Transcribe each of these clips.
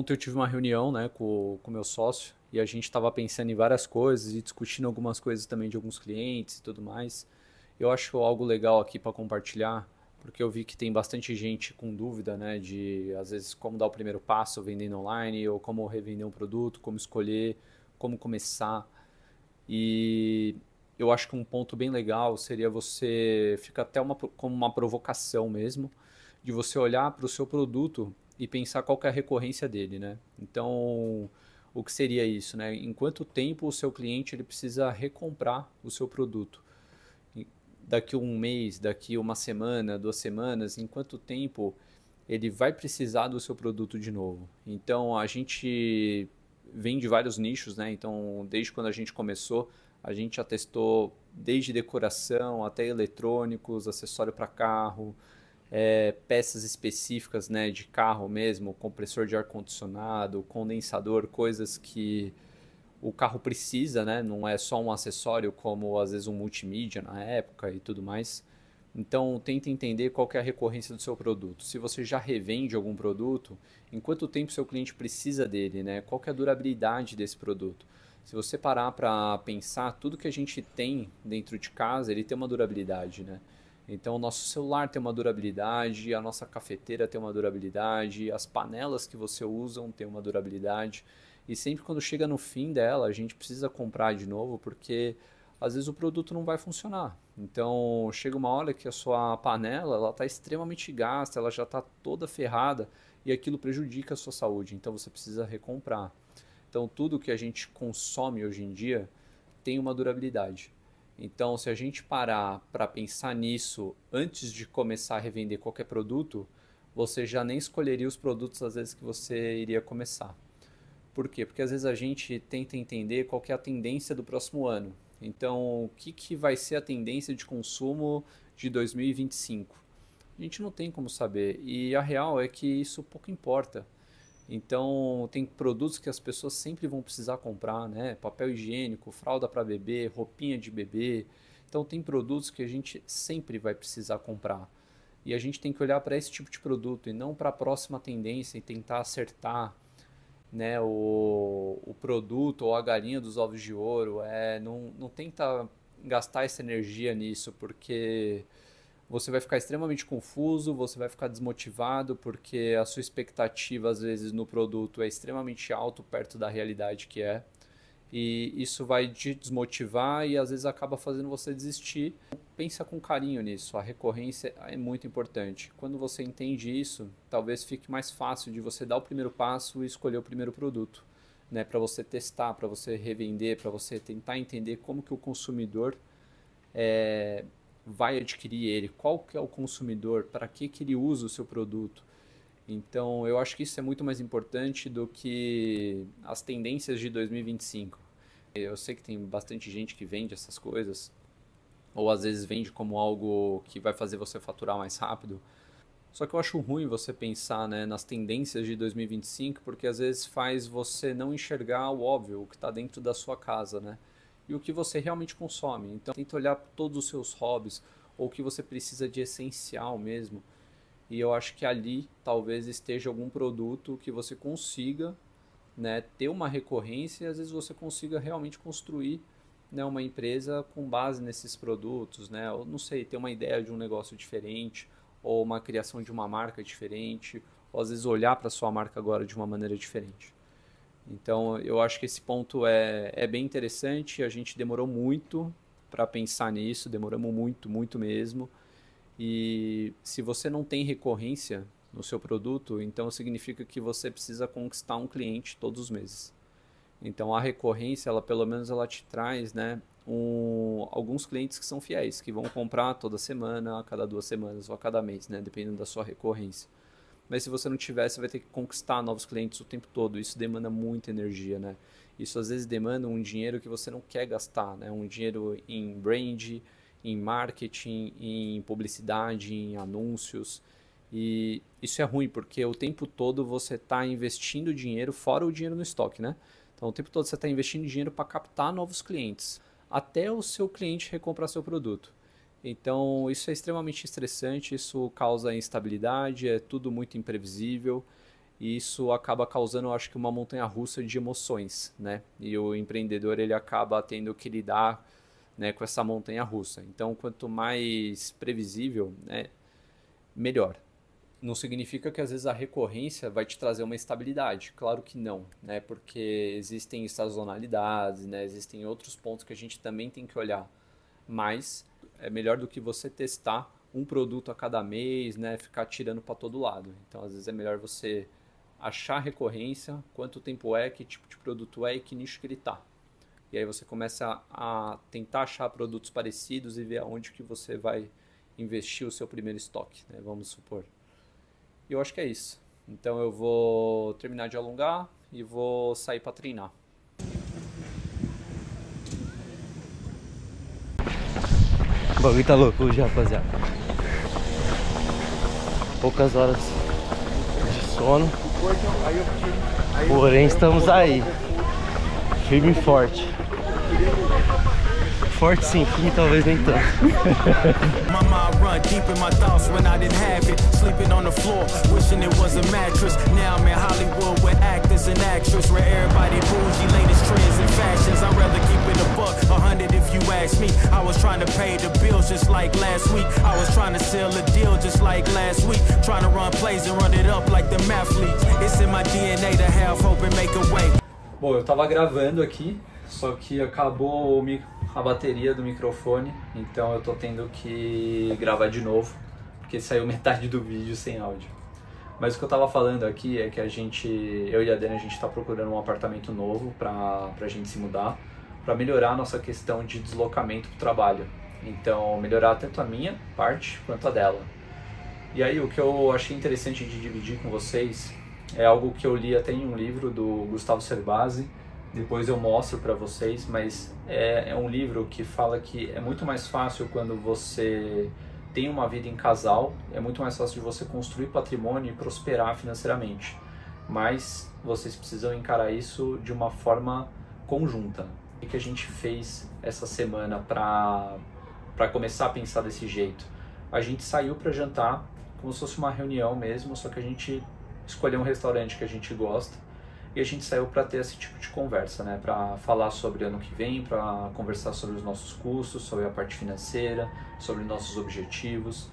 ontem eu tive uma reunião, né, com o meu sócio e a gente estava pensando em várias coisas e discutindo algumas coisas também de alguns clientes e tudo mais. Eu acho algo legal aqui para compartilhar, porque eu vi que tem bastante gente com dúvida, né, de às vezes como dar o primeiro passo vendendo online ou como revender um produto, como escolher, como começar. E eu acho que um ponto bem legal seria você, fica até como uma provocação mesmo, de você olhar para o seu produto e pensar qual que é a recorrência dele, né? Então, o que seria isso, né? Em quanto tempo o seu cliente ele precisa recomprar o seu produto? Daqui um mês, daqui uma semana, 2 semanas, em quanto tempo ele vai precisar do seu produto de novo? Então, a gente vem de vários nichos, né? Então, desde quando a gente começou, a gente já testou desde decoração até eletrônicos, acessório para carro, peças específicas, né, de carro mesmo, compressor de ar-condicionado, condensador, coisas que o carro precisa, né? Não é só um acessório como às vezes um multimídia na época e tudo mais. Então, tenta entender qual que é a recorrência do seu produto. Se você já revende algum produto, em quanto tempo seu cliente precisa dele, né? Qual que é a durabilidade desse produto? Se você parar para pensar, tudo que a gente tem dentro de casa, ele tem uma durabilidade, né? Então, o nosso celular tem uma durabilidade, a nossa cafeteira tem uma durabilidade, as panelas que você usa têm uma durabilidade. E sempre quando chega no fim dela, a gente precisa comprar de novo, porque às vezes o produto não vai funcionar. Então, chega uma hora que a sua panela ela está extremamente gasta, ela já está toda ferrada e aquilo prejudica a sua saúde. Então, você precisa recomprar. Então, tudo que a gente consome hoje em dia tem uma durabilidade. Então, se a gente parar para pensar nisso antes de começar a revender qualquer produto, você já nem escolheria os produtos às vezes que você iria começar. Por quê? Porque às vezes a gente tenta entender qual que é a tendência do próximo ano. Então, o que, que vai ser a tendência de consumo de 2025? A gente não tem como saber. E a real é que isso pouco importa. Então, tem produtos que as pessoas sempre vão precisar comprar, né? Papel higiênico, fralda para bebê, roupinha de bebê. Então, tem produtos que a gente sempre vai precisar comprar. E a gente tem que olhar para esse tipo de produto e não para a próxima tendência e tentar acertar, né, o produto ou a galinha dos ovos de ouro. Não tenta gastar essa energia nisso, porque você vai ficar extremamente confuso, você vai ficar desmotivado, porque a sua expectativa, às vezes, no produto é extremamente alto perto da realidade que é. E isso vai te desmotivar e às vezes acaba fazendo você desistir. Pensa com carinho nisso, a recorrência é muito importante. Quando você entende isso, talvez fique mais fácil de você dar o primeiro passo e escolher o primeiro produto, né, para você testar, para você revender, para você tentar entender como que o consumidor vai adquirir ele, qual que é o consumidor, para que ele usa o seu produto. Então, eu acho que isso é muito mais importante do que as tendências de 2025. Eu sei que tem bastante gente que vende essas coisas, ou às vezes vende como algo que vai fazer você faturar mais rápido. Só que eu acho ruim você pensar, né, nas tendências de 2025, porque às vezes faz você não enxergar o óbvio, o que está dentro da sua casa, né? E o que você realmente consome. Então, tenta olhar todos os seus hobbies, ou o que você precisa de essencial mesmo. E eu acho que ali talvez esteja algum produto que você consiga, né, ter uma recorrência e às vezes você consiga realmente construir, né, uma empresa com base nesses produtos, né? Ou não sei, ter uma ideia de um negócio diferente, ou uma criação de uma marca diferente, ou às vezes olhar para a sua marca agora de uma maneira diferente. Então eu acho que esse ponto é bem interessante. A gente demorou muito para pensar nisso, demoramos muito, muito mesmo. E se você não tem recorrência no seu produto, então significa que você precisa conquistar um cliente todos os meses. Então a recorrência, ela pelo menos ela te traz, né, alguns clientes que são fiéis, que vão comprar toda semana, a cada 2 semanas ou a cada mês, né, dependendo da sua recorrência. Mas se você não tiver, você vai ter que conquistar novos clientes o tempo todo. Isso demanda muita energia, né? Isso às vezes demanda um dinheiro que você não quer gastar, né? Um dinheiro em brand, em marketing, em publicidade, em anúncios. E isso é ruim, porque o tempo todo você está investindo dinheiro, fora o dinheiro no estoque, né? Então, o tempo todo você está investindo dinheiro para captar novos clientes, até o seu cliente recomprar seu produto. Então, isso é extremamente estressante, isso causa instabilidade, é tudo muito imprevisível e isso acaba causando, eu acho que uma montanha-russa de emoções, né? E o empreendedor ele acaba tendo que lidar, né, com essa montanha-russa. Então, quanto mais previsível, né, melhor. Não significa que às vezes a recorrência vai te trazer uma estabilidade, claro que não, né? Porque existem sazonalidades, né? Existem outros pontos que a gente também tem que olhar, mas é melhor do que você testar um produto a cada mês, né? Ficar tirando para todo lado. Então, às vezes é melhor você achar a recorrência, quanto tempo é, que tipo de produto é e que nicho que ele está. E aí você começa a tentar achar produtos parecidos e ver aonde que você vai investir o seu primeiro estoque, né? Vamos supor. E eu acho que é isso. Então eu vou terminar de alongar e vou sair para treinar. O bagulho tá louco hoje, rapaziada. Poucas horas de sono. Porém, estamos aí. Firme e forte. Forte sim, firme talvez nem tanto. My mind run deep in my thoughts when I didn't have it. Sleeping on the floor, wishing it was a mattress. Now I'm in Hollywood with actors and actresses. Where everybody bougie, latest trends and fashions. I'd rather keep it a buck, 100 if you ask me. I was trying to pay the bills just like last week. I was trying to sell a deal just like last week. Trying to run plays and run it up like the mathletes. It's in my DNA to have hope and make a way. Bom, eu tava gravando aqui, só que acabou a bateria do microfone, então eu tô tendo que gravar de novo, porque saiu metade do vídeo sem áudio. Mas o que eu tava falando aqui é que eu e a Dani, a gente tá procurando um apartamento novo pra gente se mudar, pra melhorar a nossa questão de deslocamento pro trabalho. Então, melhorar tanto a minha parte quanto a dela. E aí, o que eu achei interessante de dividir com vocês é algo que eu li até em um livro do Gustavo Cerbasi. Depois eu mostro para vocês, mas é um livro que fala que é muito mais fácil quando você tem uma vida em casal, é muito mais fácil de você construir patrimônio e prosperar financeiramente. Mas vocês precisam encarar isso de uma forma conjunta. O que a gente fez essa semana para começar a pensar desse jeito? A gente saiu para jantar, como se fosse uma reunião mesmo, só que a gente escolheu um restaurante que a gente gosta. E a gente saiu para ter esse tipo de conversa, né? Para falar sobre o ano que vem, para conversar sobre os nossos custos, sobre a parte financeira, sobre nossos objetivos.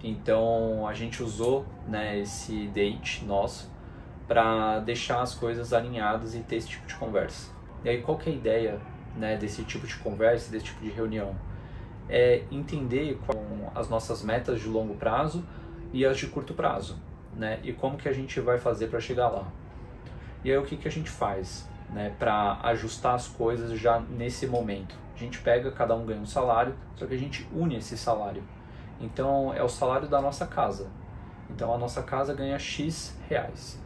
Então a gente usou, né, esse date nosso para deixar as coisas alinhadas e ter esse tipo de conversa. E aí qual que é a ideia, né, desse tipo de conversa, desse tipo de reunião? É entender quais são as nossas metas de longo prazo e as de curto prazo, né? E como que a gente vai fazer para chegar lá. E aí o que a gente faz, né, para ajustar as coisas já nesse momento? A gente pega, cada um ganha um salário, só que a gente une esse salário. Então é o salário da nossa casa. Então a nossa casa ganha X reais,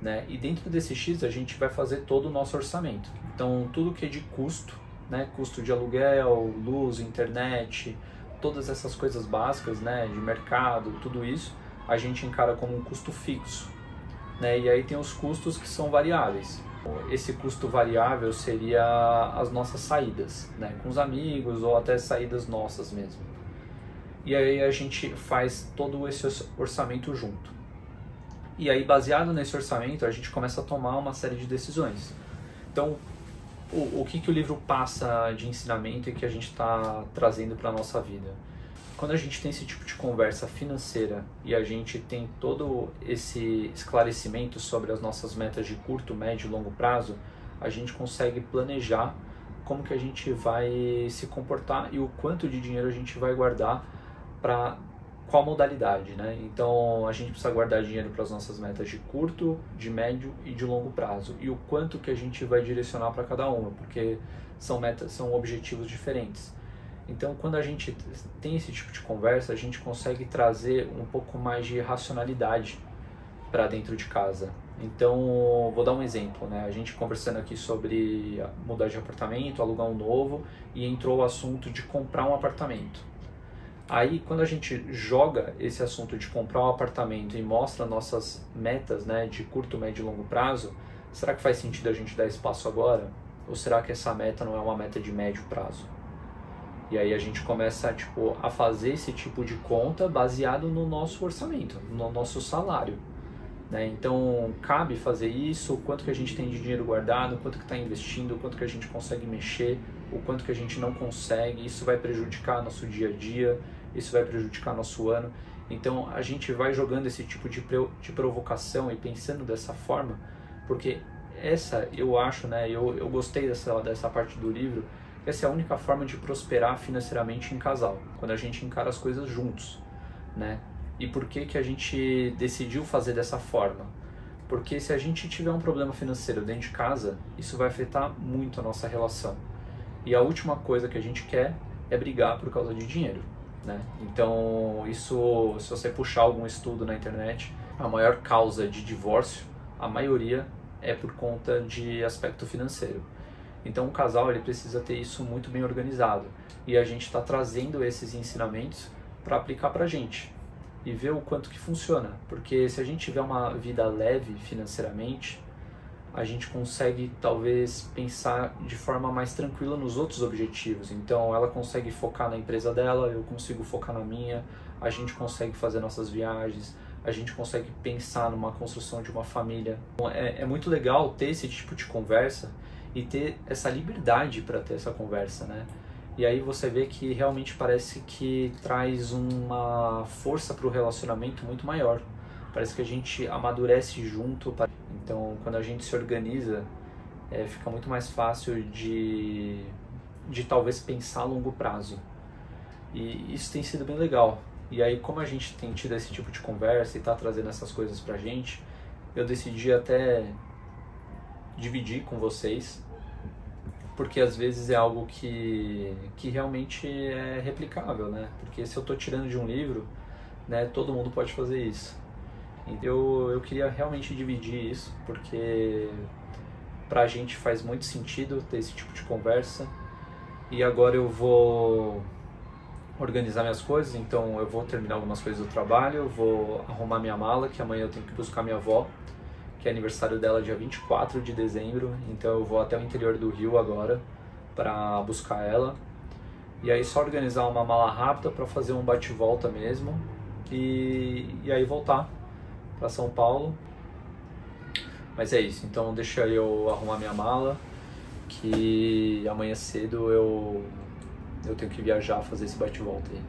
né? E dentro desse X a gente vai fazer todo o nosso orçamento. Então tudo que é de custo, né, custo de aluguel, luz, internet, todas essas coisas básicas, né, de mercado, tudo isso, a gente encara como um custo fixo. Né? E aí tem os custos que são variáveis. Esse custo variável seria as nossas saídas, né? Com os amigos ou até saídas nossas mesmo. E aí a gente faz todo esse orçamento junto. E aí, baseado nesse orçamento, a gente começa a tomar uma série de decisões. Então, o que o livro passa de ensinamento e que a gente está trazendo para a nossa vida? Quando a gente tem esse tipo de conversa financeira e a gente tem todo esse esclarecimento sobre as nossas metas de curto, médio e longo prazo, a gente consegue planejar como que a gente vai se comportar e o quanto de dinheiro a gente vai guardar para qual modalidade, né? Então a gente precisa guardar dinheiro para as nossas metas de curto, de médio e de longo prazo e o quanto que a gente vai direcionar para cada uma, porque são metas, são objetivos diferentes. Então, quando a gente tem esse tipo de conversa, a gente consegue trazer um pouco mais de racionalidade para dentro de casa. Então, vou dar um exemplo, né? A gente conversando aqui sobre mudar de apartamento, alugar um novo, e entrou o assunto de comprar um apartamento. Aí, quando a gente joga esse assunto de comprar um apartamento e mostra nossas metas, né, de curto, médio e longo prazo, será que faz sentido a gente dar espaço agora? Ou será que essa meta não é uma meta de médio prazo? E aí a gente começa a fazer esse tipo de conta baseado no nosso orçamento, no nosso salário. né? Então cabe fazer isso, o quanto que a gente tem de dinheiro guardado, o quanto que está investindo, o quanto que a gente consegue mexer, o quanto que a gente não consegue. Isso vai prejudicar nosso dia a dia, isso vai prejudicar nosso ano. Então a gente vai jogando esse tipo de provocação e pensando dessa forma, porque essa eu acho, né, eu gostei dessa parte do livro. Essa é a única forma de prosperar financeiramente em casal, quando a gente encara as coisas juntos, né? E por que que a gente decidiu fazer dessa forma? Porque se a gente tiver um problema financeiro dentro de casa, isso vai afetar muito a nossa relação. E a última coisa que a gente quer é brigar por causa de dinheiro, né? Então, isso, se você puxar algum estudo na internet, a maior causa de divórcio, a maioria é por conta de aspecto financeiro. Então, o casal ele precisa ter isso muito bem organizado. E a gente está trazendo esses ensinamentos para aplicar para a gente e ver o quanto que funciona. Porque se a gente tiver uma vida leve financeiramente, a gente consegue talvez pensar de forma mais tranquila nos outros objetivos. Então ela consegue focar na empresa dela, eu consigo focar na minha, a gente consegue fazer nossas viagens, a gente consegue pensar numa construção de uma família. Então, é muito legal ter esse tipo de conversa e ter essa liberdade para ter essa conversa, né? E aí você vê que realmente parece que traz uma força para o relacionamento muito maior. Parece que a gente amadurece junto. Então, quando a gente se organiza, fica muito mais fácil de talvez pensar a longo prazo. E isso tem sido bem legal. E aí, como a gente tem tido esse tipo de conversa e está trazendo essas coisas pra gente, eu decidi até dividir com vocês, porque às vezes é algo que realmente é replicável, né? Porque se eu estou tirando de um livro, né, todo mundo pode fazer isso. Eu queria realmente dividir isso, porque pra gente faz muito sentido ter esse tipo de conversa. E agora eu vou organizar minhas coisas, então eu vou terminar algumas coisas do trabalho, eu vou arrumar minha mala, que amanhã eu tenho que buscar minha avó, que é aniversário dela dia 24 de dezembro, então eu vou até o interior do Rio agora para buscar ela. E aí só organizar uma mala rápida para fazer um bate-volta mesmo e aí voltar para São Paulo. Mas é isso, então deixa eu arrumar minha mala, que amanhã cedo eu tenho que viajar, fazer esse bate-volta aí.